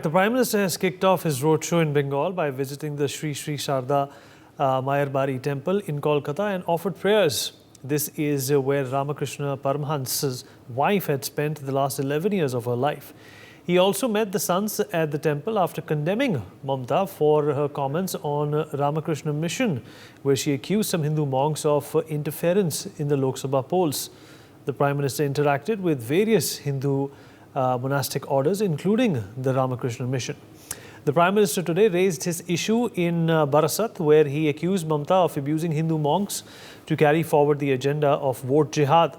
The Prime Minister has kicked off his roadshow in Bengal by visiting the Sri Sri Sharda Mayarbari temple in Kolkata and offered prayers. This is where Ramakrishna Paramhansa's wife had spent the last 11 years of her life. He also met the sons at the temple after condemning Mamta for her comments on Ramakrishna Mission, where she accused some Hindu monks of interference in the Lok Sabha polls. The Prime Minister interacted with various Hindu monastic orders, including the Ramakrishna Mission. The Prime Minister today raised his issue in Barasat, where he accused Mamta of abusing Hindu monks to carry forward the agenda of vote jihad.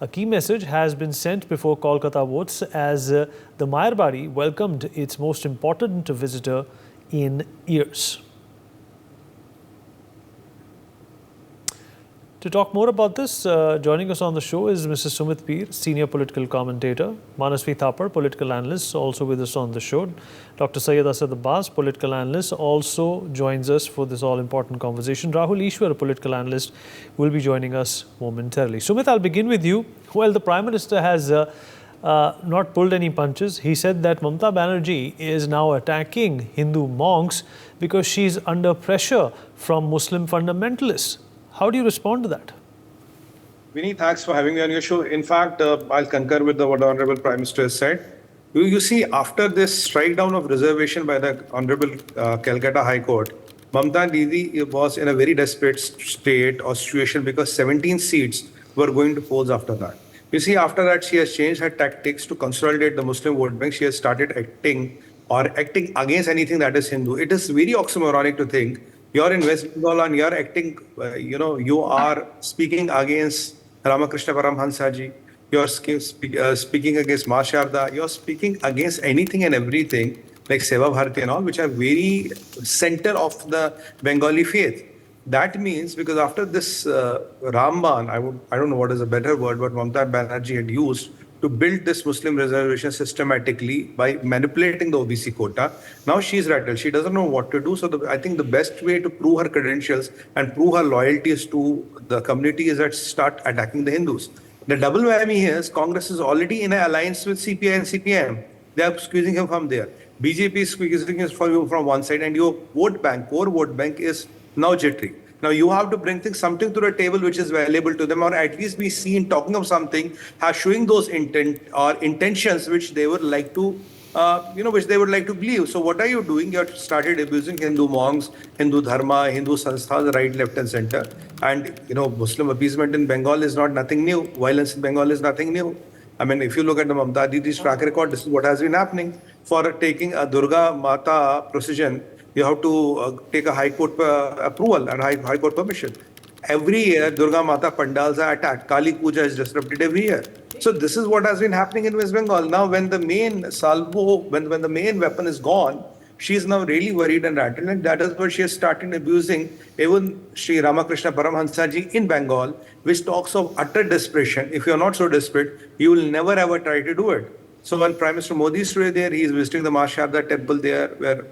A key message has been sent before Kolkata votes as the Mayarbari welcomed its most important visitor in years. To talk more about this, joining us on the show is Mr. Sumit Peer, senior political commentator, Manasvi Thapar, political analyst, also with us on the show. Dr. Syed Asad Abbas, political analyst, also joins us for this all-important conversation. Rahul Ishwar, a political analyst, will be joining us momentarily. Sumit, I'll begin with you. Well, the Prime Minister has not pulled any punches. He said that Mamta Banerjee is now attacking Hindu monks because she's under pressure from Muslim fundamentalists. How do you respond to that? Vinny, thanks for having me on your show. In fact, I'll concur with what the Honorable Prime Minister has said. You see, after this strike down of reservation by the Honorable Kolkata High Court, Mamta Didi was in a very desperate state or situation because 17 seats were going to polls after that. You see, after that, she has changed her tactics to consolidate the Muslim vote bank. She has started acting against anything that is Hindu. It is very oxymoronic to think you're in West Bengal and you're acting, you are speaking against Ramakrishna Paramhansaji, you're speaking against Ma Sharda, you're speaking against anything and everything like Seva Bharati and all, which are very center of the Bengali faith. That means, because after this Ramban, I don't know what is a better word, but Mamta Banerjee had used to build this Muslim reservation systematically by manipulating the OBC quota. Now she's rattled. She doesn't know what to do. So I think the best way to prove her credentials and prove her loyalties to the community is that start attacking the Hindus. The double whammy here is Congress is already in an alliance with CPI and CPM. They are squeezing him from there. BJP is squeezing him from one side, and your vote bank, core vote bank, is now jittery. Now you have to bring something to the table which is valuable to them, or at least be seen talking of something, showing those intentions which they would like to, which they would like to believe. So what are you doing? You have started abusing Hindu monks, Hindu dharma, Hindu sanस्थाs, right, left, and center. And Muslim appeasement in Bengal is nothing new. Violence in Bengal is nothing new. I mean, if you look at the Mamta Didi's track record, this is what has been happening. For taking a Durga Mata procession, you have to take a High Court approval and High Court permission. Every year, Durga Mata pandals are attacked. Kali Puja is disrupted every year. So this is what has been happening in West Bengal. Now, when the main salvo, when the main weapon is gone, she is now really worried and rattled. And that is why she has started abusing even Sri Ramakrishna Paramhansaji in Bengal, which talks of utter desperation. If you are not so desperate, you will never ever try to do it. So when Prime Minister Modi is today there, he is visiting the Ma Sharda temple there, where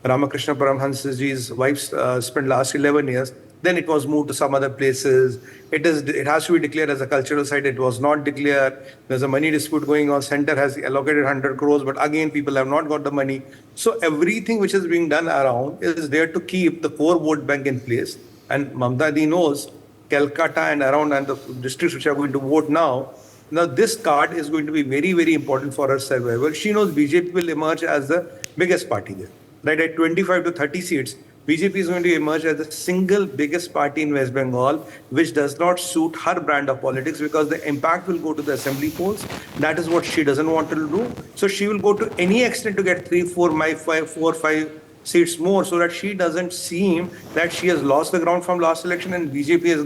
Ramakrishna Paramhansaji's wife spent last 11 years. Then it was moved to some other places. It has to be declared as a cultural site. It was not declared. There's a money dispute going on. Center has allocated 100 crores, but again, people have not got the money. So everything which is being done around is there to keep the core vote bank in place. And Mamta Di knows Kolkata and around and the districts which are going to vote now. Now this card is going to be very, very important for her survival. She knows BJP will emerge as the biggest party there. Right, at 25 to 30 seats, BJP is going to emerge as the single biggest party in West Bengal, which does not suit her brand of politics because the impact will go to the assembly polls. That is what she doesn't want to do. So she will go to any extent to get 3, 4, 5 seats more, so that she doesn't seem that she has lost the ground from last election and BJP has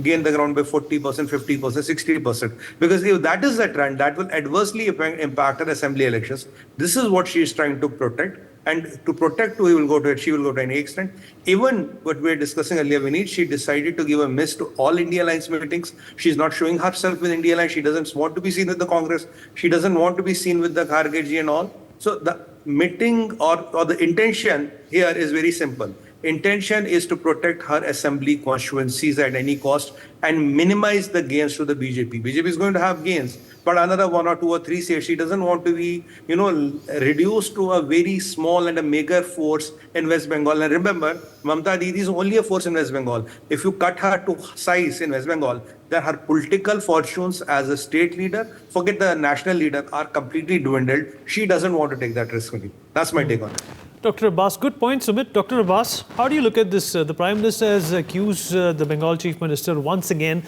gained the ground by 40%, 50%, 60%. Because if that is the trend, that will adversely impact her assembly elections. This is what she is trying to protect. And to protect who she will go to any extent. Even what we were discussing earlier, Vineet, she decided to give a miss to all India Alliance meetings. She's not showing herself with India Alliance. She doesn't want to be seen with the Congress. She doesn't want to be seen with the Khargeji and all. So the meeting or the intention here is very simple. Intention is to protect her assembly constituencies at any cost and minimize the gains to the BJP. BJP is going to have gains, but another 1 or 2 or 3 states. She doesn't want to be, reduced to a very small and a meager force in West Bengal. And remember, Mamta Didi is only a force in West Bengal. If you cut her to size in West Bengal, then her political fortunes as a state leader, forget the national leader, are completely dwindled. She doesn't want to take that risk. That's my take on it. Dr. Abbas, good point, Sumit. Dr. Abbas, how do you look at this? The Prime Minister has accused the Bengal Chief Minister once again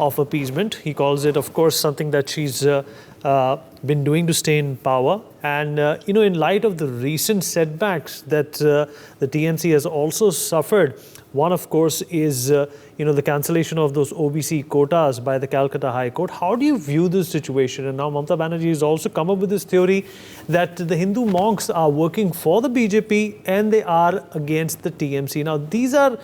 of appeasement. He calls it, of course, something that she's been doing to stay in power. And, in light of the recent setbacks that the TNC has also suffered, one, of course, is, the cancellation of those OBC quotas by the Calcutta High Court. How do you view this situation? And now Mamata Banerjee has also come up with this theory that the Hindu monks are working for the BJP and they are against the TMC. Now, these are,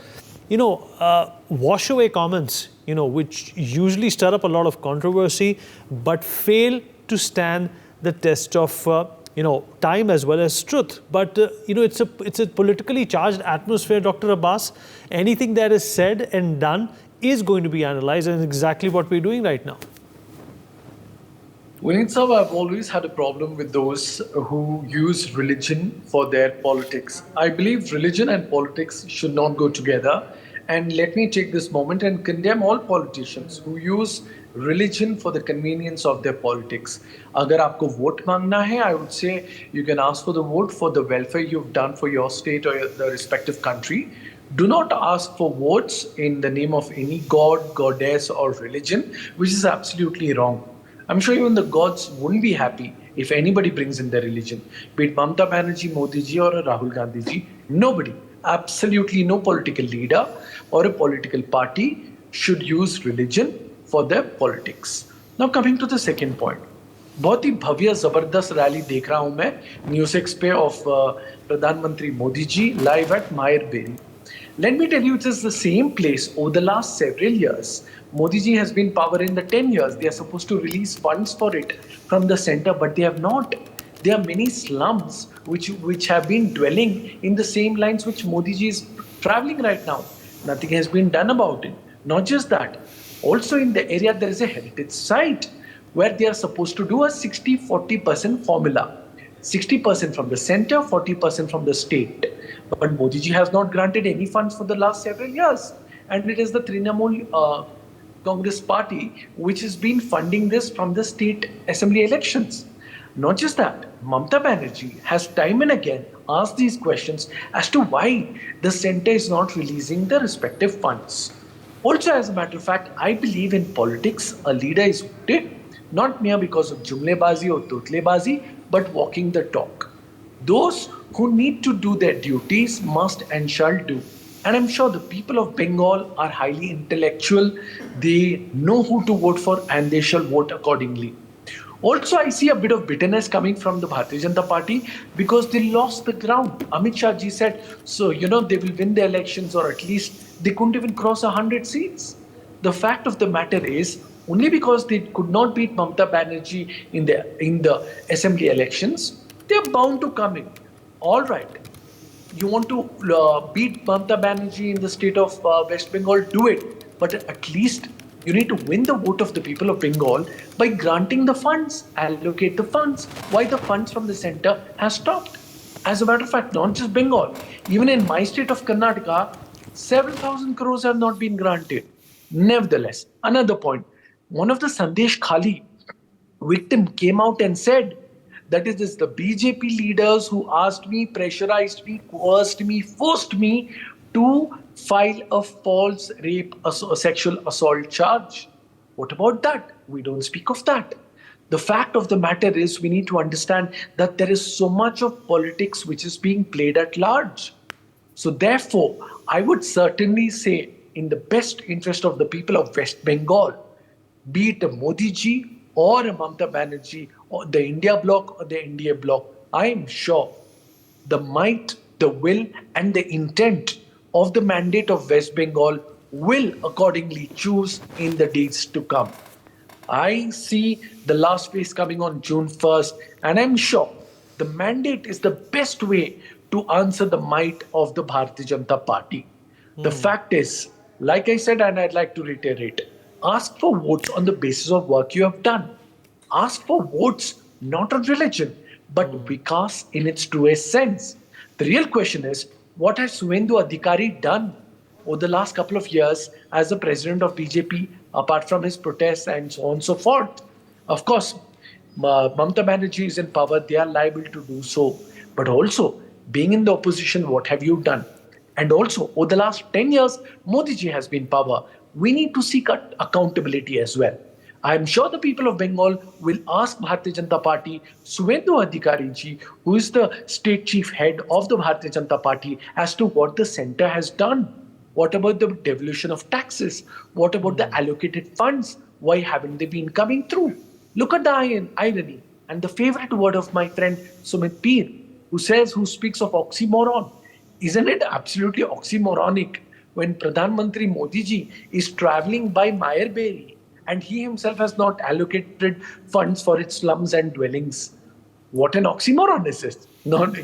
wash away comments, which usually stir up a lot of controversy, but fail to stand the test of time as well as truth. But, it's a politically charged atmosphere, Dr. Abbas. Anything that is said and done is going to be analyzed, and exactly what we're doing right now. Vinit sir, I've always had a problem with those who use religion for their politics. I believe religion and politics should not go together. And let me take this moment and condemn all politicians who use religion for the convenience of their politics. Agar aapko vote mangna hai, I would say you can ask for the vote for the welfare you've done for your state or the respective country. Do not ask for votes in the name of any god, goddess or religion, which is absolutely wrong. I'm sure even the gods wouldn't be happy if anybody brings in their religion. Be it Mamata Banerjee, Modi ji or Rahul Gandhi ji, nobody, absolutely no political leader or a political party should use religion for their politics. Now coming to the second point. बहुत ही भव्य जबरदस्त rally देख रहा हूं मैं NewsX पे of प्रधानमंत्री Modi ji live at Mayerberry. Let me tell you, it is the same place over the last several years. Modi ji has been in power in the 10 years. They are supposed to release funds for it from the center, but they have not. There are many slums which have been dwelling in the same lines which Modi ji is traveling right now. Nothing has been done about it. Not just that. Also in the area there is a heritage site where they are supposed to do a 60-40% formula. 60% from the center, 40% from the state. But Modi ji has not granted any funds for the last several years. And it is the Trinamool Congress party which has been funding this from the state assembly elections. Not just that, Mamata Banerjee has time and again asked these questions as to why the center is not releasing the respective funds. Also, as a matter of fact, I believe in politics, a leader is voted not mere because of jumlebazi or totlebazi, but walking the talk. Those who need to do their duties must and shall do. And I'm sure the people of Bengal are highly intellectual. They know who to vote for and they shall vote accordingly. Also, I see a bit of bitterness coming from the Bharatiya Janata Party because they lost the ground. Amit Shah ji said, so, they will win the elections, or at least they couldn't even cross 100 seats. The fact of the matter is, only because they could not beat Mamata Banerjee in the assembly elections, they are bound to come in. All right. You want to beat Mamata Banerjee in the state of West Bengal, do it. But at least you need to win the vote of the people of Bengal by granting the funds, allocate the funds. Why the funds from the center has stopped? As a matter of fact, not just Bengal, even in my state of Karnataka, 7,000 crores have not been granted. Nevertheless, another point, one of the Sandesh Khali victim came out and said, that is this, the BJP leaders who asked me, pressurized me, coerced me, forced me to file a false rape, a sexual assault charge. What about that? We don't speak of that. The fact of the matter is we need to understand that there is so much of politics which is being played at large. So therefore, I would certainly say in the best interest of the people of West Bengal, be it a Modi ji or a Mamata Banerjee or the India bloc or the NDA bloc, I am sure the might, the will and the intent of the mandate of West Bengal will accordingly choose in the days to come. I see the last phase coming on June 1st, and I'm sure the mandate is the best way to answer the might of the Bharatiya Janata Party. The fact is, like I said, and I'd like to reiterate, ask for votes on the basis of work you have done. ask for votes, not on religion, but Vikas in its truest sense. The real question is, what has Suvendu Adhikari done over the last couple of years as the president of BJP, apart from his protests and so on and so forth? Of course, Mamata Banerjee is in power, they are liable to do so. But also, being in the opposition, what have you done? And also, over the last 10 years, Modi ji has been in power. We need to seek accountability as well. I am sure the people of Bengal will ask Bharatiya Janata Party, Suvendu Adhikari ji, who is the state chief head of the Bharatiya Janata Party, as to what the center has done. What about the devolution of taxes? What about the allocated funds? Why haven't they been coming through? Look at the irony and the favorite word of my friend Sumit Peer, who speaks of oxymoron. Isn't it absolutely oxymoronic when Pradhan Mantri Modi ji is traveling by Mayarberi and he himself has not allocated funds for its slums and dwellings? What an oxymoron is this? Not,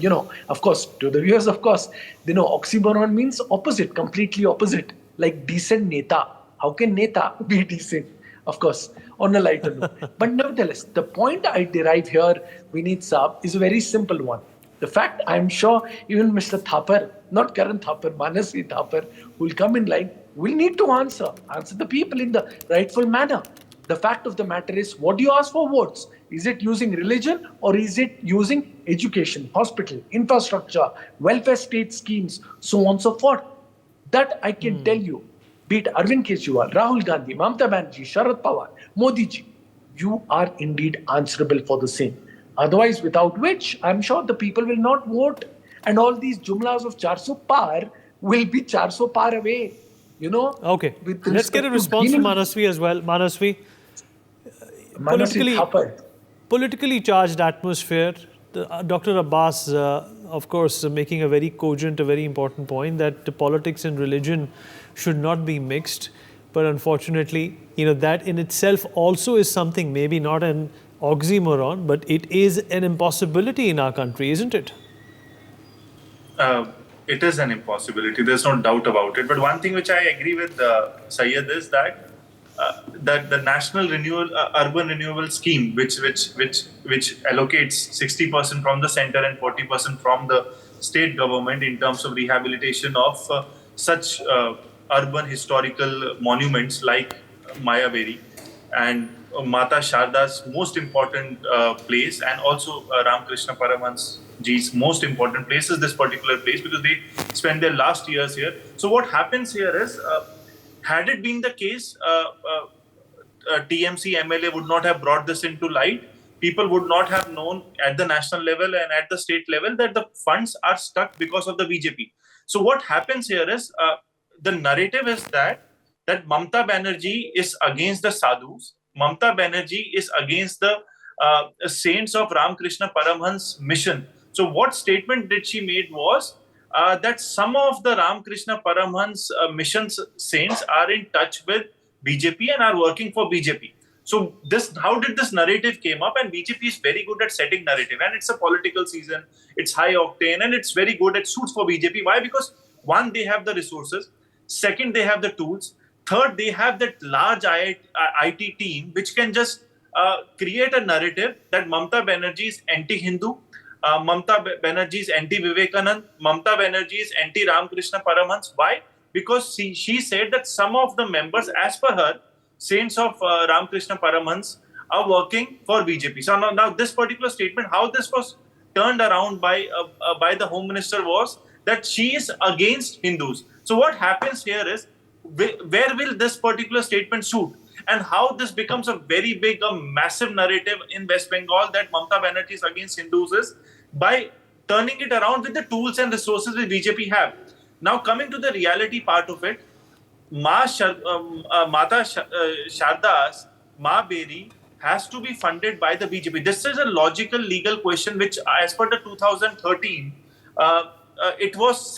of course, to the viewers, of course, oxymoron means opposite, completely opposite, like decent neta. How can neta be decent? Of course, on a lighter note. But nevertheless, the point I derive here, Vineet Saab, is a very simple one. The fact, I'm sure even Mr. Thapar, not Karan Thapar, Manasvi Thapar, who will come in line, will need to answer the people in the rightful manner. The fact of the matter is, what do you ask for votes? Is it using religion or is it using education, hospital, infrastructure, welfare state schemes, so on and so forth? That I can tell you, be it Arvind Kejriwal, Rahul Gandhi, Mamata Banerjee, Sharad Pawar, Modi ji, you are indeed answerable for the same. Otherwise, without which, I'm sure the people will not vote. And all these jumlas of 400 par will be 400 par away. Okay. With Let's get a respect to response from dealing- Manasvi as well. Manasvi, Manasvi Thapar. politically charged atmosphere. Dr. Abbas, of course, making a very cogent, a very important point that politics and religion should not be mixed. But unfortunately, that in itself also is something, maybe not an oxymoron, but it is an impossibility in our country, isn't it? It is an impossibility. There's no doubt about it. But one thing which I agree with Syed is that the national renewal, urban renewal scheme, which allocates 60% from the center and 40% from the state government in terms of rehabilitation of such urban historical monuments like Mayaberi and Mata Sharda's most important place, and also Ramakrishna Paramhans ji's most important place is this particular place because they spent their last years here. So what happens here is, had it been the case, TMC MLA would not have brought this into light. People would not have known at the national level and at the state level that the funds are stuck because of the BJP. So what happens here is, the narrative is that Mamata Banerjee is against the sadhus. Mamata Banerjee is against the saints of Ramakrishna Paramhans mission. So what statement did she made was that some of the Ramakrishna Paramhans missions saints are in touch with BJP and are working for BJP. So how did this narrative came up? And BJP is very good at setting narrative, and it's a political season. It's high octane, and it's very good. It suits for BJP. Why? Because one, they have the resources. Second, they have the tools. Third, they have that large IT team which can just create a narrative that Mamata Banerjee is anti-Hindu, Mamata Banerjee is anti-Vivekanand, Mamata Banerjee is anti-Ramakrishna Paramhans. Why? Because she said that some of the members, as per her, saints of Ramakrishna Paramhans are working for BJP. So now this particular statement, how this was turned around by the Home Minister was that she is against Hindus. So what happens here is, where will this particular statement suit? And how this becomes a very big, a massive narrative in West Bengal that Mamata Banerjee is against Hindus is by turning it around with the tools and resources which BJP have. Now coming to the reality part of it, Mata Sharda's Ma Beri has to be funded by the BJP. This is a logical legal question which, as per the 2013, it was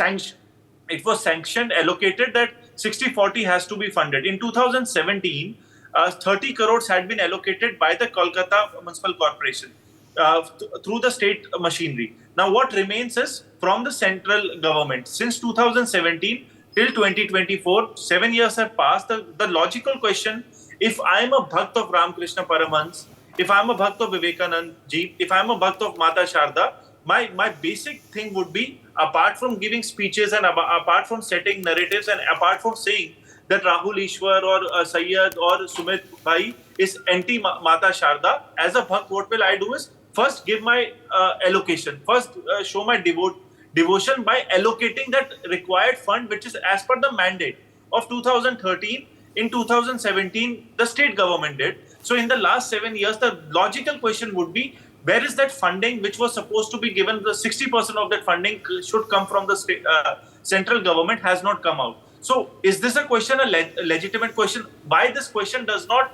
sanctioned, allocated that 60-40 has to be funded. In 2017, 30 crores had been allocated by the Kolkata Municipal Corporation through the state machinery. Now what remains is from the central government. Since 2017 till 2024, 7 years have passed. The logical question, if I am a Bhakt of Ramakrishna Paramhans, if I'm a Bhakt of Vivekanand Ji, if I'm a Bhakt of Mata Sharda, my basic thing would be, apart from giving speeches and apart from setting narratives and apart from saying that Rahul Ishwar or Sayyid or Sumit Bhai is anti-Mata Sharda, as a Bhakt, what will I do is first give my allocation, first show my devotion by allocating that required fund, which is as per the mandate of 2013. In 2017, the state government did. So in the last 7 years, the logical question would be, where is that funding which was supposed to be given? The 60% of that funding should come from the state, central government has not come out. So is this a question, a legitimate question? Why this question does not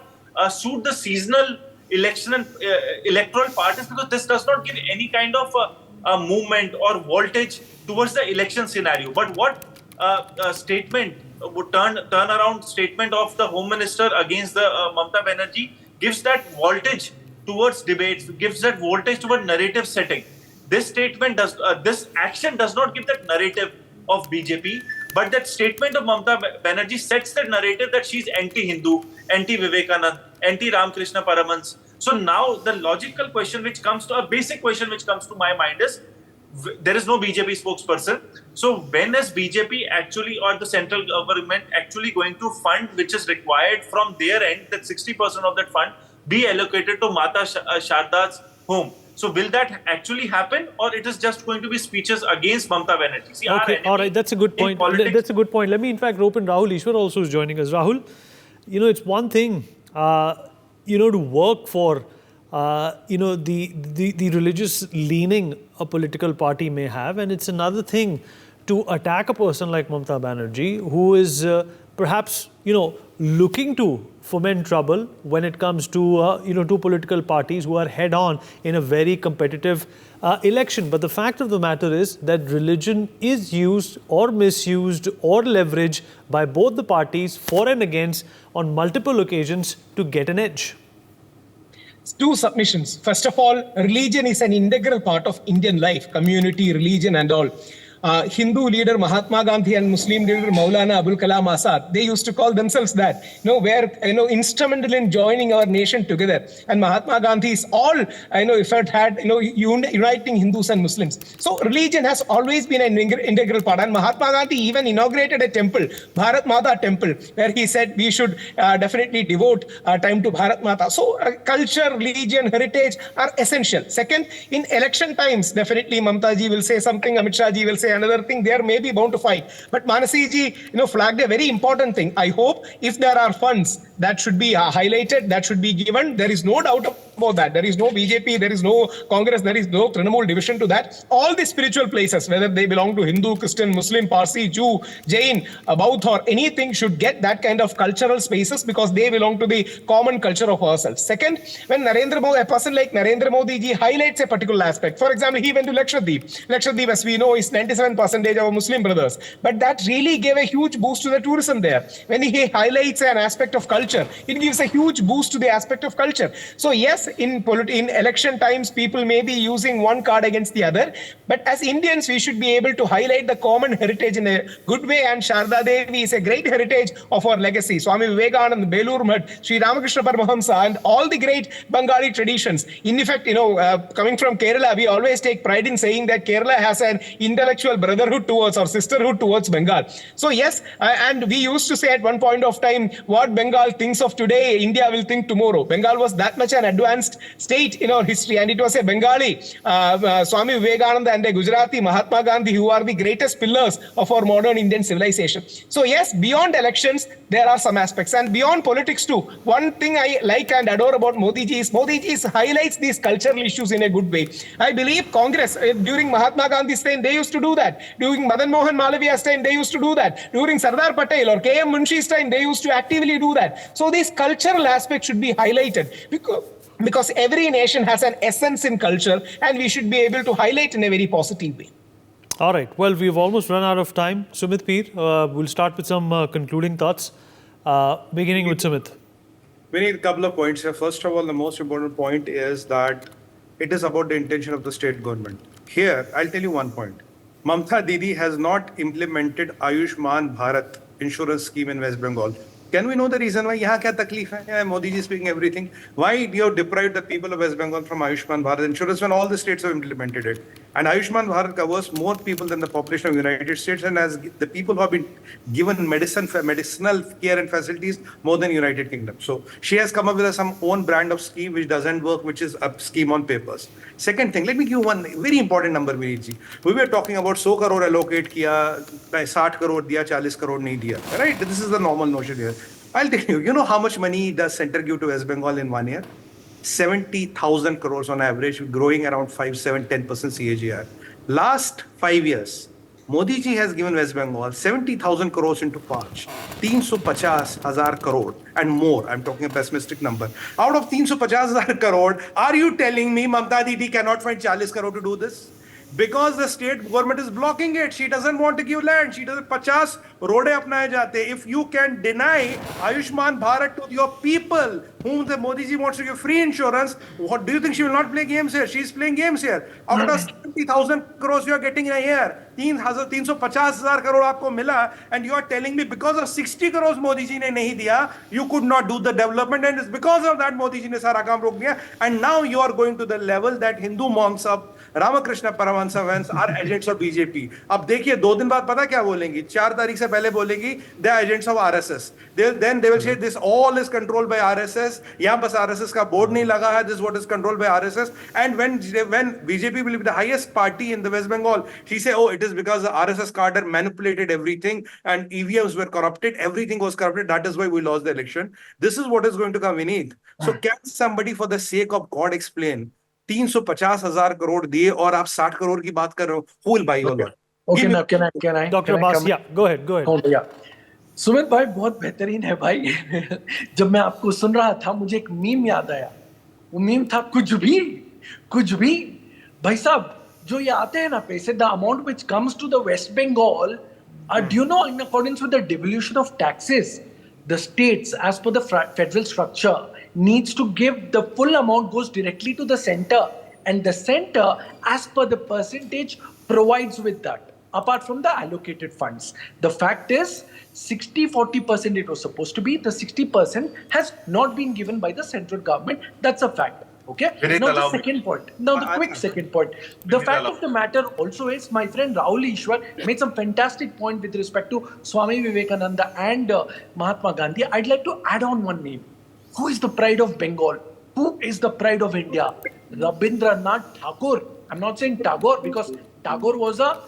suit the seasonal election and electoral parties? Because this does not give any kind of a movement or voltage towards the election scenario. But what statement would turn around statement of the Home Minister against the Mamata Banerjee gives that voltage towards debates, gives that voltage toward narrative setting. This statement does, this action does not give that narrative of BJP, but that statement of Mamata Banerjee sets the narrative that she's anti-Hindu, anti-Vivekanand, anti-Ramakrishna Paramhans. So now the logical question which comes to, a basic question which comes to my mind is, there is no BJP spokesperson. So when is BJP actually, or the central government actually going to fund, which is required from their end, that 60% of that fund be allocated to Mata Sharda's home? So will that actually happen, or it is just going to be speeches against Mamata Banerjee? See, Okay, all right, that's a good point. That's a good point. Let me, in fact, rope in Rahul Ishwar also is joining us. Rahul, it's one thing, to work for, the religious leaning a political party may have, and it's another thing to attack a person like Mamata Banerjee, who is perhaps, looking to foment trouble when it comes to, two political parties who are head-on in a very competitive election. But the fact of the matter is that religion is used or misused or leveraged by both the parties for and against on multiple occasions to get an edge. Two submissions. First of all, religion is an integral part of Indian life, community, religion and all. Hindu leader Mahatma Gandhi and Muslim leader Maulana Abul Kalam Azad, they used to call themselves that, were, instrumental in joining our nation together. And Mahatma Gandhi's all, effort had, uniting Hindus and Muslims. So religion has always been an integral part. And Mahatma Gandhi even inaugurated a temple, Bharat Mata temple, where he said we should definitely devote time to Bharat Mata. So culture, religion, heritage are essential. Second, in election times, definitely Mamata ji will say something, Amit Shah ji will say another thing, they are maybe bound to fight. But Manasi ji, flagged a very important thing. I hope if there are funds, that should be highlighted, that should be given. There is no doubt about that. There is no BJP, there is no Congress, there is no Trinamool division to that. All the spiritual places, whether they belong to Hindu, Christian, Muslim, Parsi, Jew, Jain, Bauth or anything, should get that kind of cultural spaces because they belong to the common culture of ourselves. Second, when a person like Narendra Modi ji highlights a particular aspect, for example, he went to Lakshadweep. Lakshadweep, as we know, is 97% of our Muslim brothers. But that really gave a huge boost to the tourism there. When he highlights an aspect of culture, it gives a huge boost to the aspect of culture. So yes, in election times, people may be using one card against the other. But as Indians, we should be able to highlight the common heritage in a good way. And Sharda Devi is a great heritage of our legacy. Swami Vivekananda, Belur Math, Sri Ramakrishna Paramahamsa, and all the great Bengali traditions. In fact, coming from Kerala, we always take pride in saying that Kerala has an intellectual brotherhood towards or sisterhood towards Bengal. So yes, and we used to say at one point of time, what Bengal thinks of today, India will think tomorrow. Bengal was that much an advanced state in our history, and it was a Bengali, Swami Vivekananda, and a Gujarati, Mahatma Gandhi, who are the greatest pillars of our modern Indian civilization. So yes, beyond elections, there are some aspects, and beyond politics too. One thing I like and adore about Modi ji highlights these cultural issues in a good way. I believe Congress, during Mahatma Gandhi's time, they used to do that. During Madan Mohan Malaviya's time, they used to do that. During Sardar Patel or K.M. Munshi's time, they used to actively do that. So this cultural aspect should be highlighted because every nation has an essence in culture, and we should be able to highlight in a very positive way. All right. Well, we've almost run out of time. Sumit Peer, we'll start with some concluding thoughts, beginning with Sumit. We need a couple of points here. First of all, the most important point is that it is about the intention of the state government. Here, I'll tell you one point. Mamata Didi has not implemented Ayushman Bharat insurance scheme in West Bengal. Can we know the reason why? यहाँ क्या तकलीफ है? Yeah, Modi ji speaking everything. Why you have deprived the people of West Bengal from Ayushman Bharat insurance when all the states have implemented it? And Ayushman Bharat covers more people than the population of the United States, and as the people who have been given medicinal care and facilities more than United Kingdom. So she has come up with some own brand of scheme which doesn't work, which is a scheme on papers. Second thing, let me give one very important number, Vineet ji. We were talking about 100 crore allocate किया, 60 crore दिया, 40 crore नहीं दिया. Right? This is the normal notion here. I'll tell you, you know how much money does center give to West Bengal in 1 year? 70,000 crores on average, growing around 5, 7, 10% CAGR. Last 5 years, Modi ji has given West Bengal 70,000 crores into March, 350,000 crore and more. I'm talking a pessimistic number. Out of 350,000 crore, are you telling me Mamta Didi cannot find 40 crore to do this? Because the state government is blocking it. She doesn't want to give land. She doesn't. 50 roads apnaye jate. If you can deny Ayushman Bharat to your people, whom the Modi ji wants to give free insurance, what do you think she will not play games here? She is playing games here. Out of 70,000 crores you are getting a year, 350,000 crore आपको मिला, and you are telling me because of 60 crores Modi ji ने नहीं दिया, you could not do the development, and it's because of that Modi ji ने सारा काम रोक दिया, and now you are going to the level that Hindu monks of Ramakrishna Paramahansa are agents of BJP. अब देखिए 2 दिन बाद पता क्या बोलेंगी? 4 तारीख से पहले बोलेगी they are agents of RSS. Then they will say this all is controlled by RSS. यहाँ बस RSS का board नहीं लगा है. This is what is controlled by RSS. And when BJP will be the highest party in the West Bengal, she say, oh, it is because the RSS cadre manipulated everything and EVMs were corrupted. Everything was corrupted. That is why we lost the election. This is what is going to come beneath. So can somebody, for the sake of God, explain? 350,000 crore दिए और आप 60 crore की बात कर रहे हो. Who will buy your lot? Okay, now can I? Dr. can I Abbas, come? yeah, go ahead. Oh, yeah. Sumit भाई बहुत बेहतरीन है भाई. जब मैं आपको सुन रहा था मुझे एक मीम याद आया. वो मीम था कुछ भी भाई साहब जो ये आते हैं ना पैसे, the amount which comes to the West Bengal, do you know, in accordance with the devolution of taxes, the states, as per the federal structure, needs to give the full amount goes directly to the center, and the center, as per the percentage, provides with that, apart from the allocated funds. The fact is, 60-40% it was supposed to be. The 60% has not been given by the central government. That's a fact. Okay. Now the second point. Now the quick second point. The fact of the matter also is, my friend Rahul Ishwar made some fantastic point with respect to Swami Vivekananda and Mahatma Gandhi. I'd like to add on one name. Who is the pride of Bengal? Who is the pride of India? Rabindranath Tagore. I'm not saying Tagore because Tagore was a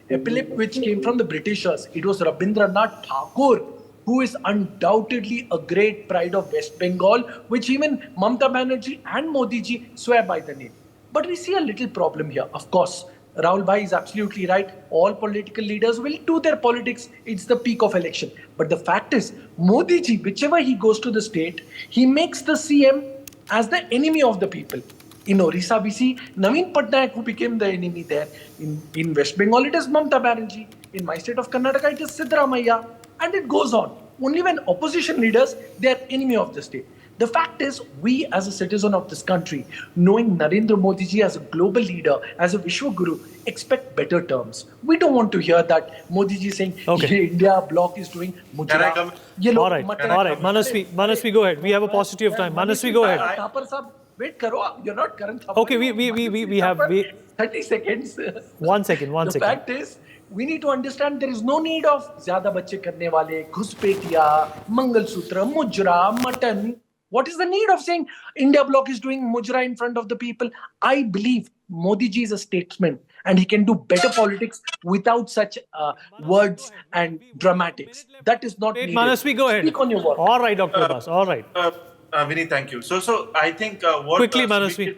epithet which came from the Britishers. It was Rabindranath Tagore who is undoubtedly a great pride of West Bengal, which even Mamata Banerjee and Modi ji swear by the name. But we see a little problem here. Of course, Rahul Bhai is absolutely right. All political leaders will do their politics. It's the peak of election. But the fact is, Modi ji, whichever he goes to the state, he makes the CM as the enemy of the people. In Orissa, we see Naveen Patnaik, who became the enemy there. In West Bengal, it is Mamata Banerjee. In my state of Karnataka, it is Siddaramaiah. And it goes on. Only when opposition leaders, they are enemy of the state. The fact is, we as a citizen of this country, knowing Narendra Modi ji as a global leader, as a Vishwa Guru, expect better terms. We don't want to hear that Modi ji saying, India bloc is doing mujra. All right. Manasvi, go ahead. We have a paucity of time. Manasvi, go ahead. Wait, karo. You're not current. Okay, we have 30 seconds. 1 second. The fact is, we need to understand there is no need of zyada bacche karne wale, घुसपैठिया, mangalsutra, mujra, mutton. What is the need of saying India bloc is doing mujra in front of the people? I believe Modi ji is a statesman and he can do better politics without such words and dramatics. That is not needed. Manasvi, go ahead. Speak on your work. All right, Dr. Abbas. All right. Vinny, thank you. So I think what quickly, Manasvi.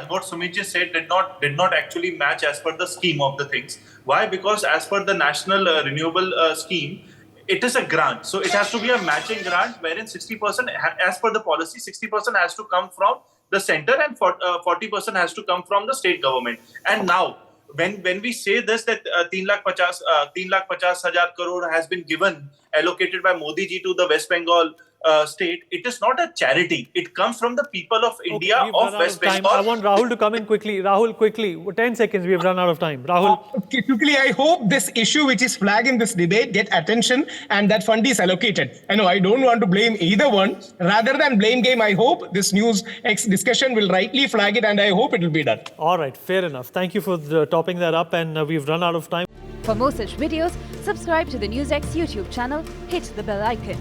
What Sumit ji said did not actually match as per the scheme of the things. Why? Because as per the national renewable scheme, it is a grant. So it has to be a matching grant wherein 60%, as per the policy, 60% has to come from the center and 40% has to come from the state government. And now, when we say this, that 3,50,000 crore has been given, allocated by Modi ji to the West Bengal state, it is not a charity. It comes from the people of India, we've run of out West time. Bengal. I want Rahul to come in quickly. Rahul, quickly. 10 seconds. We've run out of time. Rahul. Quickly, I hope this issue which is flagged in this debate get attention and that fund is allocated. I know I don't want to blame either one. Rather than blame game, I hope this NewsX discussion will rightly flag it, and I hope it will be done. All right, fair enough. Thank you for topping that up, and we've run out of time. For more such videos, subscribe to the NewsX YouTube channel, hit the bell icon.